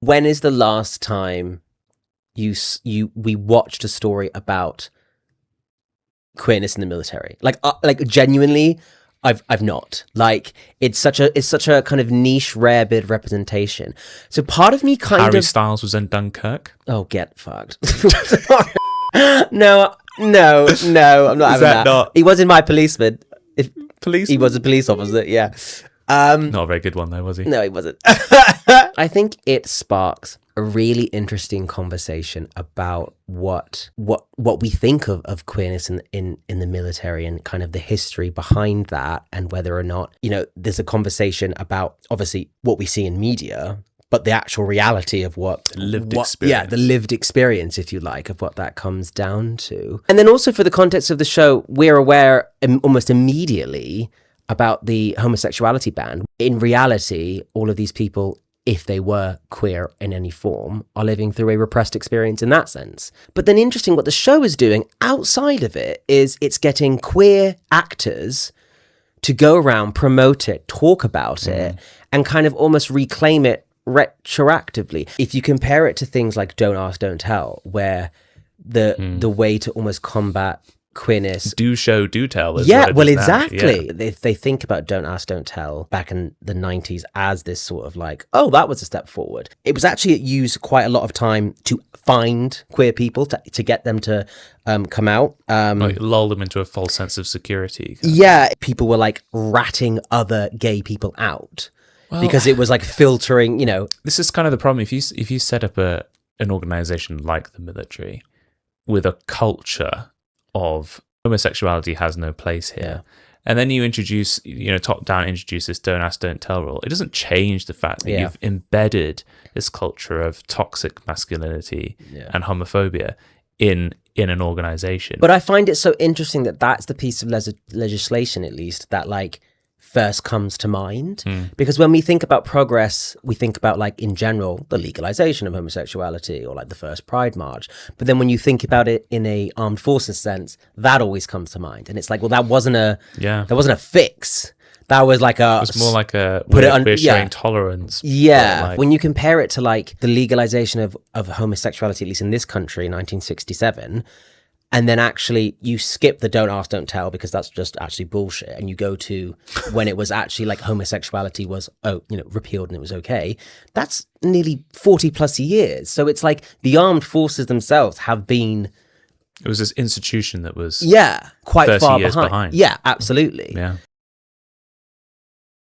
When is the last time we watched a story about queerness in the military? Like genuinely, I've not. Like it's such a kind of niche, rare bit of representation. So part of me Harry Styles was in Dunkirk. Oh, get fucked. No, I'm not having that. He was in My Policeman. He was a police officer, yeah. Not a very good one though, was he? No, he wasn't. I think it sparks a really interesting conversation about what we think of queerness in the military and kind of the history behind that, and whether or not, there's a conversation about obviously what we see in media, but the actual reality of the lived experience, if you like, of what that comes down to. And then also for the context of the show, we're aware almost immediately about the homosexuality ban. In reality, all of these people, if they were queer in any form, are living through a repressed experience in that sense. But then interesting, what the show is doing outside of it is it's getting queer actors to go around, promote it, talk about it, and kind of almost reclaim it retroactively. If you compare it to things like Don't Ask, Don't Tell, where the way to almost combat queerness, do show, do tell. Exactly. Yeah. If they think about Don't Ask, Don't Tell back in the 90s as this sort of like, oh, that was a step forward. It was actually used quite a lot of time to find queer people to get them to come out, like lull them into a false sense of security. Yeah, people were like ratting other gay people out. Well, because it was like filtering, This is kind of the problem. If you set up an organization like the military with a culture of homosexuality has no place here, and then you introduce, top down introduce this Don't Ask, Don't Tell rule, it doesn't change the fact that you've embedded this culture of toxic masculinity and homophobia in an organization. But I find it so interesting that that's the piece of legislation, at least, that like first comes to mind, because when we think about progress, we think about like in general the legalization of homosexuality or like the first Pride March, but then when you think about it in a armed forces sense, that always comes to mind, and it's like, well, that wasn't a fix. That was like it was more like a way of showing tolerance. Yeah, when you compare it to like the legalization of homosexuality, at least in this country in 1967, and then actually you skip the Don't Ask, Don't Tell because that's just actually bullshit, and you go to when it was actually like homosexuality was repealed and it was okay. That's nearly 40 plus years. So it's like the armed forces themselves have been. It was this institution that was quite 30 far years behind. Yeah, absolutely. Yeah.